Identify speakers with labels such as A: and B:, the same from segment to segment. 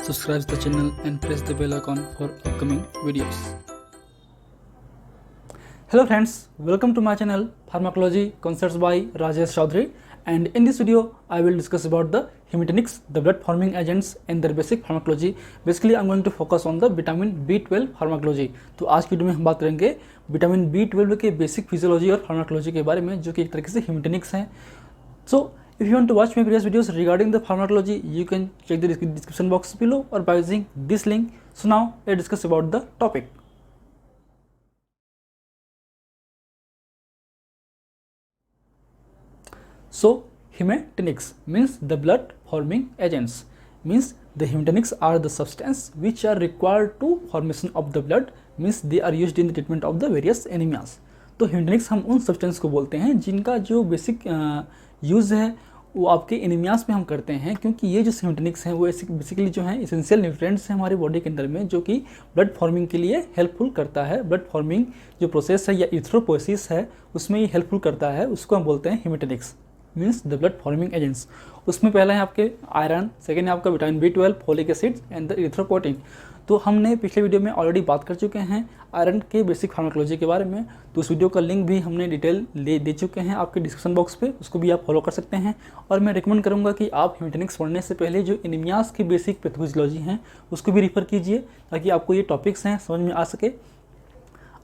A: subscribe the channel and press the bell icon for upcoming videos. Hello friends, welcome to my channel Pharmacology Concepts by Rajesh Chaudhary, and in this video I will discuss about the hematinics, the blood forming agents and their basic pharmacology. Basically I'm going to focus on the vitamin B12 pharmacology. तो आज की video में हम बात करेंगे vitamin B12 के basic physiology और pharmacology के बारे में, जो कि एक तरीके से हेमेटिनिक्स हैं. So if you want to watch my previous videos regarding the pharmacology, you can check the description box below or by using this link. So now let's discuss about the topic. So hematinics means the blood forming agents, means the hematinics are the substance which are required to formation of the blood, means they are used in the treatment of the various anemias. तो हेमेटिनिक्स हम उन substance को बोलते हैं जिनका जो basic use है वो आपके एनीमियास में हम करते हैं, क्योंकि ये जो हेमेटिनिक्स हैं वो बेसिकली जो है इसेंशियल न्यूट्रिएंट्स हैं हमारे बॉडी के अंदर में, जो कि ब्लड फॉर्मिंग के लिए हेल्पफुल करता है. ब्लड फॉर्मिंग जो प्रोसेस है या इथ्रोपोसिस है उसमें ये हेल्पफुल करता है, उसको हम बोलते हैं haematinics, means the blood forming agents. उसमें पहला है आपके आयरन, सेकेंड है आपका vitamin B12, folic acid and the erythropoietin. तो हमने पिछले वीडियो में ऑलरेडी बात कर चुके हैं आयरन के बेसिक फार्माकोलॉजी के बारे में, तो उस वीडियो का लिंक भी हमने डिटेल दे चुके हैं आपके डिस्क्रिप्शन बॉक्स पे, उसको भी आप फॉलो कर सकते हैं. और मैं रिकमेंड करूंगा कि आप हेमेटिनिक्स पढ़ने से पहले जो एनीमियास की बेसिक पैथोलॉजी हैं उसको भी रिफर कीजिए, ताकि आपको ये टॉपिक्स हैं समझ में आ सके.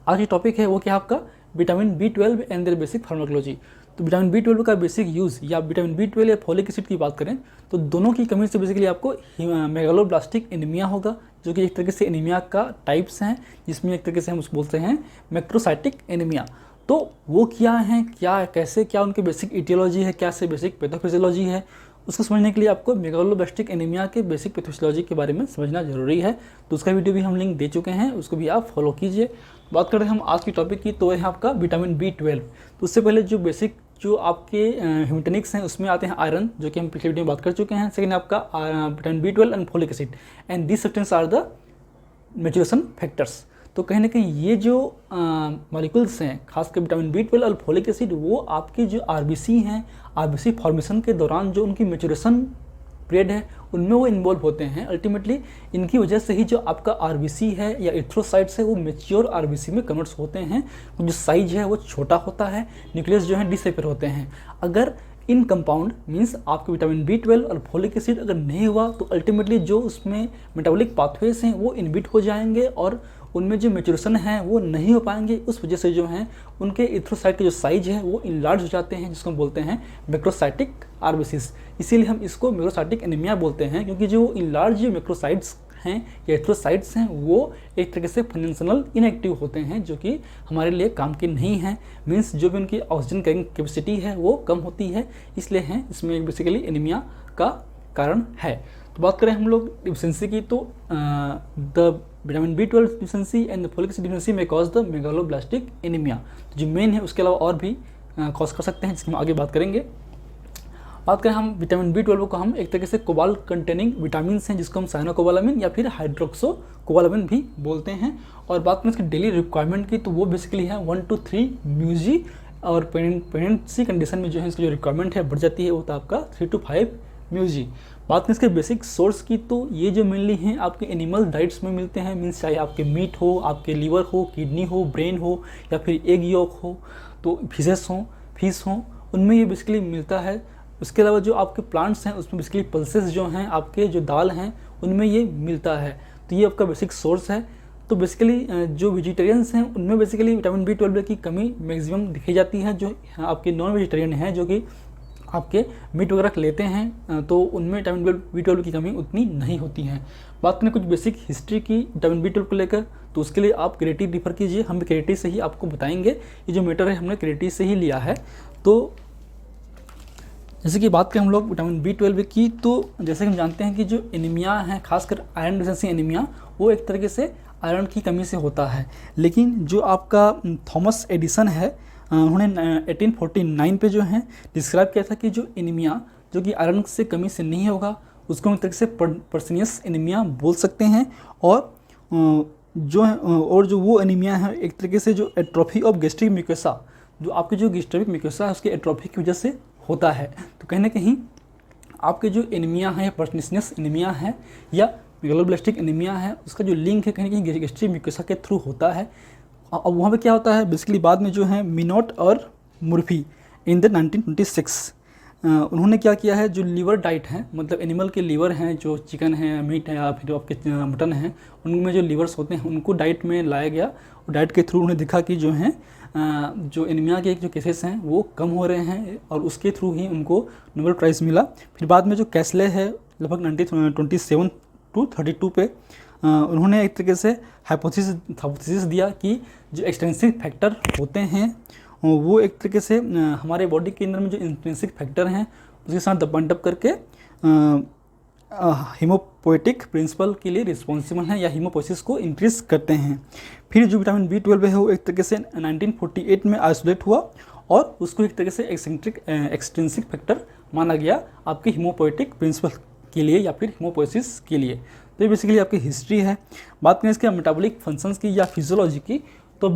A: आज ये टॉपिक है वो क्या आपका vitamin B12 and their basic pharmacology. तो विटामिन B12 का बेसिक यूज़ या विटामिन B12 या फोलिक एसिड की बात करें तो दोनों की कमी से बेसिकली आपको मेगालोब्लास्टिक एनीमिया होगा, जो कि एक तरीके से एनीमिया का टाइप्स हैं, जिसमें एक तरीके से हम उसको बोलते हैं मैक्रोसाइटिक एनीमिया. तो वो क्या है, क्या कैसे, क्या उनके बेसिक इटियोलॉजी है, क्या से बेसिक पैथोफिजियोलॉजी है, उसको समझने के लिए आपको मेगालोब्लास्टिक एनीमिया के बेसिक पैथोफिजियोलॉजी के बारे में समझना जरूरी है. तो उसका वीडियो भी हम लिंक दे चुके हैं, उसको भी आप फॉलो कीजिए. बात करें हम आज की टॉपिक की, तो है आपका विटामिन B12. तो उससे पहले जो आपके हेमेटिनिक्स हैं उसमें आते हैं आयरन, जो कि हम पिछले वीडियो में बात कर चुके हैं. सेकेंड आपका vitamin B12 and folic acid, and this substance are the maturation factors. तो कहीं ना कहीं ये जो मॉलिक्यूल्स हैं, खासकर विटामिन B12 और फोलिक एसिड, वो आपके जो RBC हैं, RBC फॉर्मेशन के दौरान जो उनकी मैच्योरेशन पीरियड है उनमें वो इन्वॉल्व होते हैं. अल्टीमेटली इनकी वजह से ही जो आपका RBC है या एरिथ्रोसाइट्स है वो मैच्योर RBC में कन्वर्ट्स होते हैं. जो साइज है वो छोटा होता है, न्यूक्लियस जो है डिसअपीयर होते हैं. अगर इन कंपाउंड मीन्स आपके विटामिन B12 और फोलिक एसिड अगर नहीं हुआ तो अल्टीमेटली जो उसमें मेटाबॉलिक पाथवेज हैं वो इनहिबिट हो जाएंगे और उनमें जो मैच्योरेशन है वो नहीं हो पाएंगे. उस वजह से जो है उनके इथ्रोसाइट के जो साइज है वो इनलार्ज हो जाते हैं, जिसको हम बोलते हैं मैक्रोसाइटिक RBCs. इसीलिए हम इसको मैक्रोसाइटिक एनीमिया बोलते हैं, क्योंकि जो इनलार्ज मैक्रोसाइट्स हैं या एरिथ्रोसाइट्स हैं वो एक तरीके से फंक्शनल इनएक्टिव होते हैं, जो कि हमारे लिए काम के नहीं हैं. मीन्स जो भी उनकी ऑक्सीजन कैरिंग कैपेसिटी है वो कम होती है, इसलिए हैं इसमें बेसिकली एनीमिया का कारण है. तो बात करें हम लोग डिफिशिएंसी की, तो the vitamin B12 deficiency and the folic acid deficiency में कॉज द मेगालोब्लास्टिक एनीमिया. तो जो मेन है उसके अलावा और भी कॉज कर सकते हैं, जिसकी हम आगे बात करेंगे. बात करें हम विटामिन B12 को हम एक तरीके से कोबाल्ट कंटेनिंग विटामिन हैं, जिसको हम साइनोकोबालामिन या फिर हाइड्रोक्सोकोबालामिन भी बोलते हैं. और बात करें इसकी डेली रिक्वायरमेंट की, तो वो बेसिकली है 1 to 3 म्यूजी, और प्रेगनेंसी कंडीशन में जो है इसकी जो रिक्वायरमेंट है बढ़ जाती है, वो तो आपका 3 to 5 म्यूजी. बात करें इसके बेसिक सोर्स की, तो ये जो मेनली हैं आपके एनिमल डाइट्स में मिलते हैं. मीन्स चाहे आपके मीट हो, आपके लीवर हो, किडनी हो, ब्रेन हो, या फिर एग योक हो, तो फिश हो, उनमें ये बेसिकली मिलता है. उसके अलावा जो आपके प्लांट्स हैं उसमें बेसिकली पल्सेस जो हैं, आपके जो दाल हैं उनमें ये मिलता है. तो ये आपका बेसिक सोर्स है. तो बेसिकली जो वेजिटेरियंस हैं उनमें बेसिकली विटामिन B12 की कमी मैक्सिमम दिखाई जाती है. जो आपके नॉन वेजिटेरियन हैं, जो कि आपके मीट वगैरह लेते हैं, तो उनमें विटामिन B12 की कमी उतनी नहीं होती है. बात करें कुछ बेसिक हिस्ट्री की विटामिन B12 को लेकर, तो उसके लिए आप क्रिएटिव रिफर कीजिए. हम क्रिएटिव से ही आपको बताएंगे. ये जो मैटर है हमने क्रिएटिव से ही लिया है. तो जैसे कि बात करें हम लोग विटामिन B12 की, तो जैसे कि हम जानते हैं कि जो एनीमिया है, खासकर आयरन डिफिशिएंसी एनीमिया, वो एक तरीके से आयरन की कमी से होता है. लेकिन जो आपका थॉमस एडिसन है, उन्होंने 1849 पे जो है डिस्क्राइब किया था कि जो एनीमिया जो कि आयरन से कमी से नहीं होगा उसको हम एक तरीके से पर्सनियस एनीमिया बोल सकते हैं. और जो वो एनीमिया है एक तरीके से जो एट्रोफी ऑफ गैस्ट्रिक म्यूकोसा, जो आपके जो गैस्ट्रिक म्यूकोसा है उसके एट्रोफी की वजह से होता है. तो कहीं ना कहीं आपके जो एनीमिया है, पर्सनियस एनीमिया है, या मेगालोब्लास्टिक एनीमिया है उसका जो लिंक है कहीं ना कहीं गैस्ट्रिक म्यूकोसा के थ्रू होता है। अब वहाँ पे क्या होता है बेसिकली बाद में जो है मिनोट और मुर्फी इन द 1926 उन्होंने क्या किया है, जो लीवर डाइट है मतलब एनिमल के लीवर हैं, जो चिकन है, मीट है या फिर आपके मटन है, उनमें जो लीवर्स होते हैं उनको डाइट में लाया गया और डाइट के थ्रू उन्हें दिखा कि जो है जो एनीमिया के जो केसेस हैं वो कम हो रहे हैं और उसके थ्रू ही उनको नोबेल प्राइज़ मिला। फिर बाद में जो कैसले है लगभग 1927 to 32 पे उन्होंने एक तरीके से हाइपोथेसिस दिया कि जो एक्सटेंसिव फैक्टर होते हैं वो एक तरीके से हमारे बॉडी के अंदर में जो इंट्रिंसिक फैक्टर हैं उसके साथ बंटअप करके हीमोपोएटिक प्रिंसिपल के लिए रिस्पॉन्सिबल हैं या हीमोपोसिस को इंक्रीज करते हैं। फिर जो विटामिन B12 है वो एक तरीके से 1948 में आइसोलेट हुआ और उसको एक तरीके से एक्सट्रिंसिक फैक्टर माना गया आपके हीमोपोएटिक प्रिंसिपल के लिए या फिर हीमोपोसिस के लिए। तो ये बेसिकली आपकी हिस्ट्री है। बात करें इसके मेटाबॉलिक फंक्शंस की या फिजियोलॉजी की, तो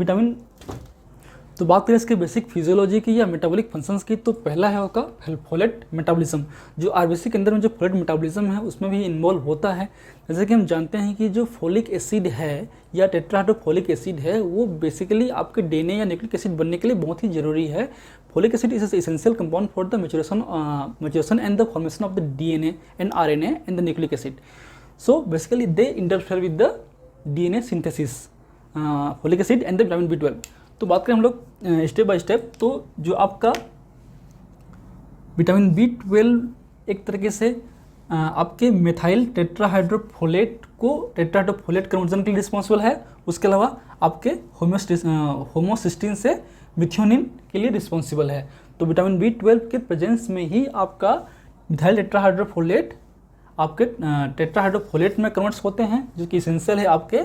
A: बात करें इसके बेसिक फिजियोलॉजी की या मेटाबॉलिक फंक्शंस की, तो पहला है आपका फोलेट मेटाबॉलिज्म। जो आरबीसी के अंदर में जो फोलेट मेटाबॉलिज्म है उसमें भी इन्वॉल्व होता है। जैसे कि हम जानते हैं कि जो फोलिक एसिड है या टेट्राहाइड्रोफोलिक एसिड है वो बेसिकली आपके डीएनए या न्यूक्लिक एसिड बनने के लिए बहुत ही ज़रूरी है। Folic acid is essential compound for the maturation and the formation of the DNA and RNA and the nucleic acid. So basically they interfere with the DNA synthesis, folic acid and the vitamin B12। तो बात करें हम लोग step by step, तो जो आपका vitamin B12 एक तरीके से आपके मेथाइल टेट्राहाइड्रोफोलेट को टेट्राहाइड्रोफोलेट कन्वर्जन के लिए रिस्पॉन्सिबल है। उसके अलावा आपके होमोसिस्टीन से मिथ्योनिन के लिए रिस्पॉन्सिबल है। तो विटामिन B12 के प्रेजेंस में ही आपका मिथाइल टेट्राहाइड्रोफोलेट आपके टेट्राहाइड्रोफोलेट में कन्वर्ट्स होते हैं जो कि इसेंशियल है आपके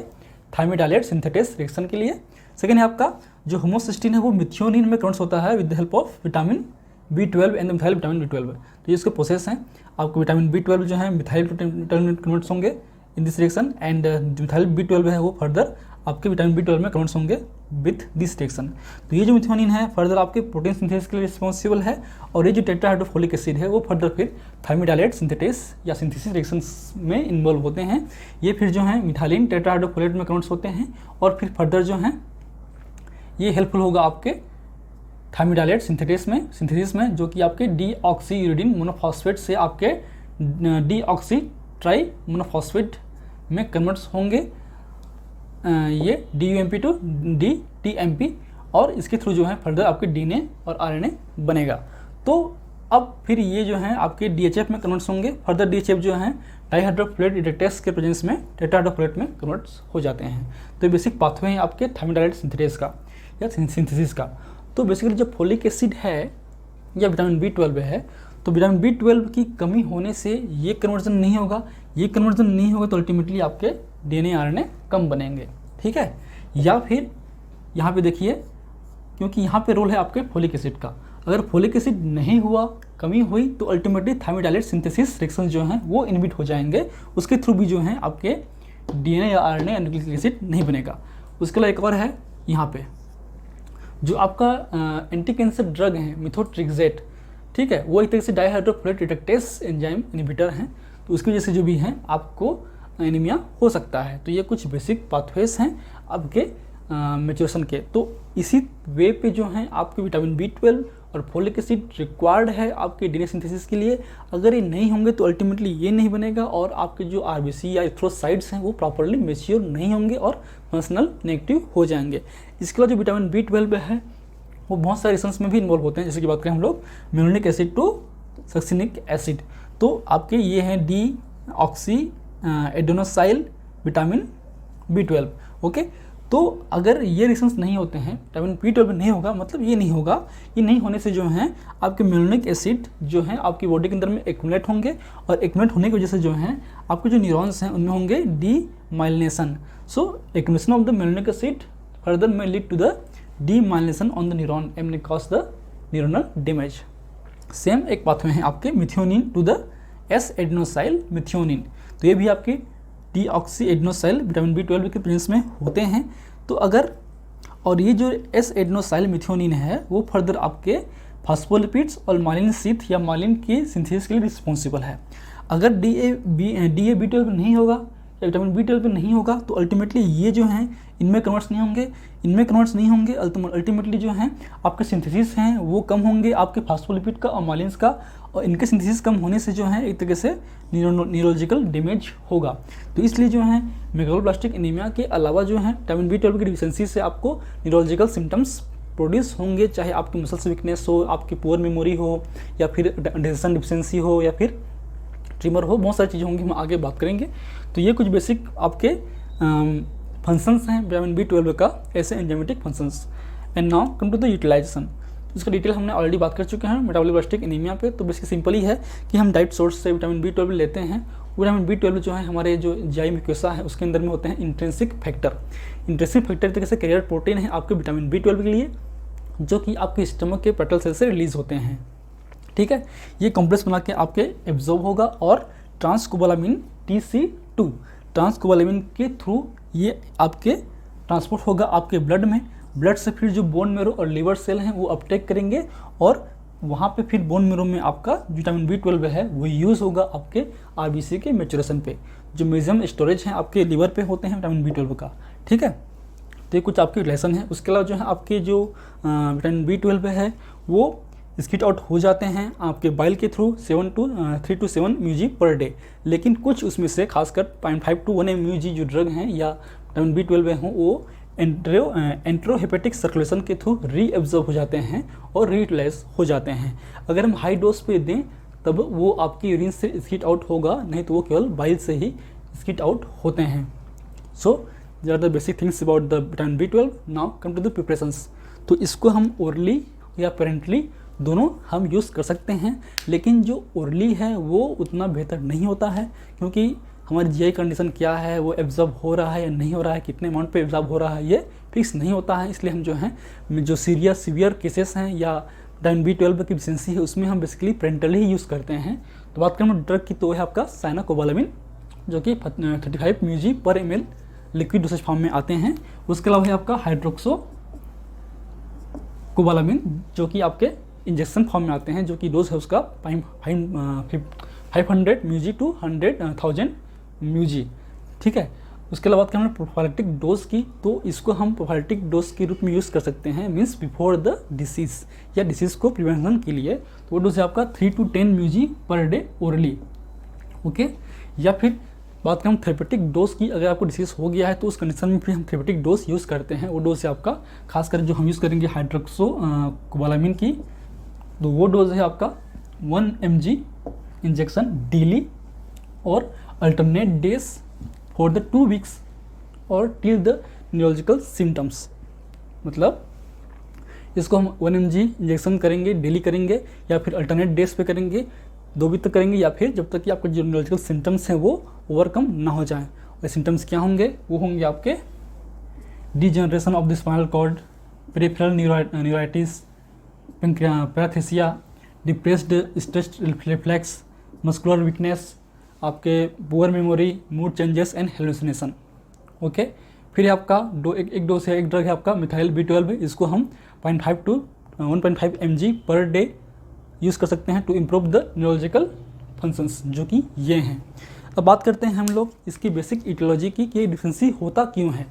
A: थायमिडालेट सिंथेटेस रिएक्शन के लिए। सेकेंड है आपका जो होमोसिस्टीन है वो मिथ्योनिन में कन्वर्ट होता है with the help of vitamin B12 and methyl vitamin B12। तो ये इसके प्रोसेस हैं। आपको विटामिन B12 जो है मिथाइल विटामिन कन्वर्ट्स होंगे in this reaction and methyl B12 है वो फर्दर आपके विटामिन B12 में कन्वर्ट्स होंगे विथ दिस रिएक्शन। तो ये जो मिथ्योनिन है फर्दर आपके प्रोटीन सिंथेसिस के लिए रिस्पॉन्सिबल है और ये जो टेट्राहाइड्रोफोलिक एसिड है वो फर्दर फिर थायमिडालेट सिंथेटेस या सिंथेसिस रिएक्शंस में इन्वॉल्व होते हैं। ये फिर जो है मिथाइलिन टेट्राहाइड्रोफोलेट में कन्वर्ट्स होते हैं और फिर फर्दर जो है ये हेल्पफुल होगा आपके थायमिडालेट सिंथेसिस में जो कि आपके डीऑक्सीयूरिडीन मोनोफॉस्फेट से आपके डीऑक्सी ट्राई मोनोफॉस्फेट में कन्वर्ट्स होंगे ये DUMP टू DTMP और इसके थ्रू जो है फर्दर आपके DNA और RNA बनेगा। तो अब फिर ये जो है आपके DHF में कन्वर्ट्स होंगे। फर्दर DHF जो है डाइहाइड्रोफोलेट रिडक्टेस के प्रेजेंस में टेट्राहाइड्रोफोलेट में कन्वर्ट्स हो जाते हैं। तो बेसिक पाथवे हैं आपके थायमिडालेट सिंथेटेस का या सिंथेसिस का। तो बेसिकली जब फोलिक एसिड है या विटामिन B12 है तो विटामिन B12 की कमी होने से ये कन्वर्जन नहीं होगा। ये कन्वर्जन नहीं होगा तो अल्टीमेटली आपके DNA RNA कम बनेंगे, ठीक है। या फिर यहाँ पे देखिए क्योंकि यहाँ पे रोल है आपके फोलिक एसिड का, अगर फोलिक एसिड नहीं हुआ, कमी हुई तो अल्टीमेटली थायमिडालेट सिंथेसिस रिएक्शन जो हैं वो इनहिबिट हो जाएंगे। उसके थ्रू भी जो है आपके DNA या RNA या न्यूक्लिक एसिड नहीं बनेगा। उसके अलावा एक और है यहाँ पे जो आपका एंटी कैंसर ड्रग है मिथोट्रिक्सेट, ठीक है, वो एक तरह से डाइहाइड्रोफोलेट रिडक्टेस एंजाइम इनहिबिटर हैं। तो उसकी वजह से जो भी हैं आपको एनीमिया हो सकता है। तो ये कुछ बेसिक पाथवेज हैं आपके मैच्योरेशन के। तो इसी वे पे जो हैं आपके विटामिन B12 और फोलिक एसिड रिक्वायर्ड है आपके DNA सिंथेसिस के लिए। अगर ये नहीं होंगे तो अल्टीमेटली ये नहीं बनेगा और आपके जो RBC या एरिथ्रोसाइट्स हैं वो प्रॉपरली मैच्योर नहीं होंगे और फंक्शनल नेगेटिव हो जाएंगे। इसके अलावा जो विटामिन B12 है वो बहुत सारे रिएक्शंस में भी इन्वॉल्व होते हैं। जैसे कि बात करें हम लोग malonic acid to succinic acid, तो आपके ये हैं डीऑक्सी एडेनोसाइल विटामिन B12, ओके। तो अगर ये रिएक्शंस नहीं होते हैं, विटामिन B12 नहीं होगा, मतलब ये नहीं होगा। ये नहीं होने से जो है आपके मेलोनिक एसिड जो है आपकी बॉडी के अंदर में एक्यूमुलेट होंगे और एक्यूमुलेट होने की वजह से जो है आपके जो न्यूरॉन्स हैं उनमें होंगे demyelination. So accumulation of the malonic acid further may lead to the demyelination on the neuron and may cause the neuronal damage। Same एक पाथवे हैं आपके methionine to the S adenosyl methionine. तो ये भी आपके डीऑक्सी एडेनोसाइल विटामिन B12 के presence में होते हैं। तो अगर और ये जो एस एडेनोसाइल मिथ्योनिन है वो फर्दर आपके फास्फोलिपिड्स और मालिन शीथ या मालिन की सिंथेसिस के लिए रिस्पॉन्सिबल है। अगर DAB12 नहीं होगा या विटामिन B12 पे नहीं होगा तो अल्टीमेटली ये जो हैं इनमें कन्वर्ट्स नहीं होंगे अल्टीमेटली जो हैं आपके सिंथेसिस हैं वो कम होंगे, आपके फास्फोलिपिड का और मालिन्स का, और इनके सिंथेसिस कम होने से जो है एक तरीके से न्यूरोलॉजिकल डैमेज होगा। तो इसलिए जो है मेगालोब्लास्टिक एनीमिया के अलावा जो है विटामिन B12 की डिफिशिएंसी से आपको न्यूरोलॉजिकल सिम्टम्स प्रोड्यूस होंगे, चाहे आपकी मसल्स वीकनेस हो, आपकी पुअर मेमोरी हो, या फिर डाइजेशन डिफिशिएंसी हो, या फिर ट्रिमर हो, बहुत सारी चीज़ें होंगी, हम आगे बात करेंगे। तो ये कुछ बेसिक आपके फंक्शंस हैं विटामिन B12 का, ऐसे enzymatic functions. And now come to the utilization. इसका डिटेल हमने ऑलरेडी बात कर चुके हैं मेटाबोलिक एनीमिया पे। तो बेसिक सिंपल ही है कि हम डाइट सोर्स से विटामिन B12 लेते हैं। विटामिन B12 जो है हमारे जो जीआई म्यूकोसा है उसके अंदर में होते हैं इंट्रिंसिक फैक्टर। इंट्रिंसिक फैक्टर तरीके से कैरियर प्रोटीन है आपके विटामिन B12 के लिए, जो कि आपके स्टमक के पेटल सेल से रिलीज होते हैं। ठीक है, ये कॉम्प्लेक्स बना के आपके एब्जॉर्ब होगा और ट्रांसकोबालामिन TC2 ट्रांसकोबालामिन के थ्रू ये आपके ट्रांसपोर्ट होगा आपके ब्लड में। ब्लड से फिर जो बोन मेरो और लिवर सेल हैं वो अपटेक करेंगे, और वहाँ पे फिर बोन मेरो में आपका विटामिन B12 है वो यूज़ होगा आपके RBC के मैच्योरेशन पे। जो म्यूजियम स्टोरेज हैं आपके लिवर पे होते हैं विटामिन B12 का। ठीक है, तो ये कुछ आपके रिलेशन है। उसके अलावा जो है आपके जो विटामिन B12 है वो स्किट आउट हो जाते हैं आपके बाइल के थ्रू 3 to 7 mg पर डे, लेकिन कुछ उसमें से खासकर 0.5 to 1 mg जो ड्रग हैं या विटामिन B12 हैं वो एंट्रोहेपेटिक सर्कुलेशन के थ्रू रीएब्जॉर्ब हो जाते हैं और रीयूटिलाइज हो जाते हैं। अगर हम हाई डोज पे दें तब वो आपकी यूरिन से स्किट आउट होगा, नहीं तो वो केवल बाइल से ही स्किट आउट होते हैं। So they are the basic things about the vitamin B12। Now come to the preparations. तो इसको हम ओरली या पेरेंटली दोनों हम यूज़ कर सकते हैं, लेकिन जो ओरली है वो उतना बेहतर नहीं होता है, क्योंकि हमारी जीआई कंडीशन क्या है, वो एब्जॉर्ब हो रहा है या नहीं हो रहा है, कितने अमाउंट पे एब्जॉर्ब हो रहा है, ये फिक्स नहीं होता है। इसलिए हम जो हैं जो सीवियर केसेस हैं या विटामिन B12 की डिफिशिएंसी है उसमें हम बेसिकली पेरेंटली ही यूज़ करते हैं। तो बात करें ड्रग की तो है आपका साइनाकोबालामिन, जो कि 35 mg पर ml लिक्विड डोसेज फॉर्म में आते हैं। उसके अलावा है आपका हाइड्रोक्सोकोबालामिन, जो कि आपके इंजेक्शन फॉर्म में आते हैं, जो कि डोज है उसका 500 mg to 100,000 mg। ठीक है, उसके अलावा बात करें प्रोफाइलेक्टिक डोज की, तो इसको हम प्रोफाइलेक्टिक डोज के रूप में यूज़ कर सकते हैं, मीन्स बिफोर द डिसीज़ या डिसीज़ को प्रिवेंशन के लिए। तो वो डोज है आपका 3 to 10 mg पर डे ओरली। ओके, या फिर बात करें थेरेपेटिक डोज की, अगर आपको डिसीज़ हो गया है तो उस कंडीशन में फिर हम थेरेपेटिक डोज यूज़ करते हैं। वो डोज है आपका खासकर जो हम यूज़ करेंगे हाइड्रोक्सोकोबालामिन की, तो वो डोज है आपका 1 mg इंजेक्शन डेली और alternate days for the 2 weeks और टिल द न्यूरोलॉजिकल सिम्टम्स। मतलब इसको हम 1 mg इंजेक्शन करेंगे, डेली करेंगे, या फिर अल्टरनेट डेज पे करेंगे, 2 week तक करेंगे, या फिर जब तक कि आपके जो न्यूरोलॉजिकल सिम्टम्स हैं वो ओवरकम ना हो जाएं। और सिम्टम्स क्या होंगे? वो होंगे आपके degeneration of the spinal cord, peripheral neuritis, paraesthesia, depressed stress reflex, muscular weakness, आपके poor memory, mood changes and hallucination. Okay, फिर आपका एक डोज है, एक ड्रग है आपका मिथाइल B12, इसको हम 0.5 to 1.5 mg पर डे यूज़ कर सकते हैं to improve the neurological functions, जो कि ये हैं। अब बात करते हैं हम लोग इसकी बेसिक इटियोलॉजी की कि ये डिफिशिएंसी होता क्यों है।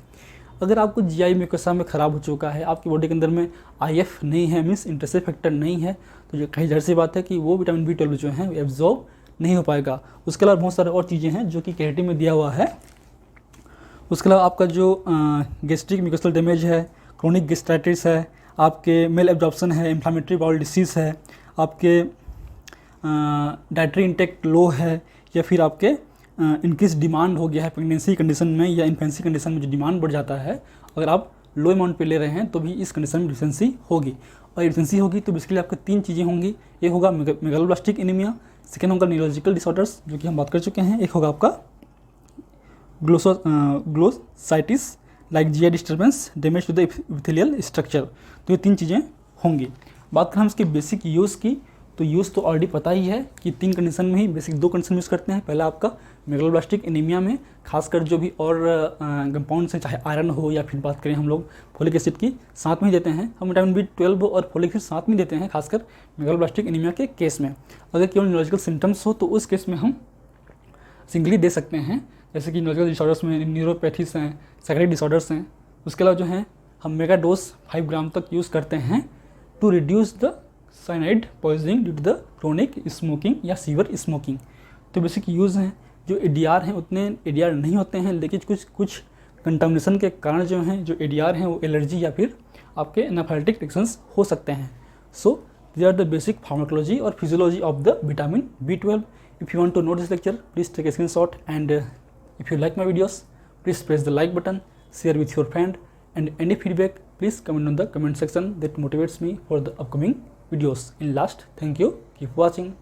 A: अगर आपको जीआई म्यूकोसा में ख़राब हो चुका है, आपकी बॉडी के अंदर में IF नहीं है, मीन्स इंट्रिंसिक फैक्टर नहीं है, तो ये कहीं जाहिर सी बात है कि वो विटामिन B12 जो है एब्जॉर्ब नहीं हो पाएगा। उसके अलावा बहुत सारे और चीज़ें हैं जो कि KT में दिया हुआ है। उसके अलावा आपका जो गैस्ट्रिक म्यूकोसल डैमेज है, क्रोनिक गैस्ट्राइटिस है, आपके मेल एब्जॉर्प्शन है, इन्फ्लामेटरी बाउल डिसीज़ है, आपके डाइटरी इंटेक लो है, या फिर आपके इनक्रीज डिमांड हो गया है प्रेगनेंसी कंडीशन में या इन्फेंसी कंडीशन में जो डिमांड बढ़ जाता है, अगर आप लो अमाउंट पे ले रहे हैं तो भी इस कंडीशन में डिफिशिएंसी होगी। और डिफिशिएंसी होगी तो बेसिकली आपको 3 चीज़ें होंगी। एक होगा मेगालोब्लास्टिक एनीमिया, सेकेंड होगा न्यूरोलॉजिकल डिसऑर्डर्स जो कि हम बात कर चुके हैं, एक होगा आपका glossitis like GI disturbance, damage to the epithelial structure. तो ये 3 चीज़ें होंगी। बात करें हम इसके बेसिक यूज़ की, तो यूज़ तो ऑलरेडी पता ही है कि 3 कंडीशन में ही, बेसिक 2 कंडीशन यूज़ करते हैं। पहला आपका मेगालोब्लास्टिक एनीमिया में खासकर जो भी और कंपाउंड्स हैं, चाहे आयरन हो या फिर बात करें हम लोग फोलिक एसिड की, साथ में ही देते हैं। हम विटामिन B12 और फोलिक एसिड साथ में देते हैं, खासकर मेगालोब्लास्टिक एनीमिया के केस में। अगर केवल न्यूरोलॉजिकल सिम्टम्स हो तो उस केस में हम सिंगली दे सकते हैं। जैसे कि न्यूरोलॉजिकल डिसऑर्डर्स में न्यूरोपैथीज हैं, साइकेट्रिक डिसऑर्डर्स हैं। उसके अलावा जो है हम मेगा डोज 5 ग्राम तक यूज़ करते हैं to reduce the cyanide poisoning due to the chronic smoking या सीवर स्मोकिंग। तो बेसिक यूज़ हैं। जो ADR हैं उतने ADR नहीं होते हैं, लेकिन कुछ कंटामिनेशन के कारण जो हैं जो ADR हैं वो एलर्जी या फिर आपके एनाफाइलेटिक रिएक्शंस हो सकते हैं। So they are the basic pharmacology और physiology of the vitamin B12। If you want to know this lecture, please take a screenshot, and if you like my videos, please press the like button, share with your friend, and any feedback please comment on the comment section. That motivates me for the upcoming videos. In last, thank you, keep watching.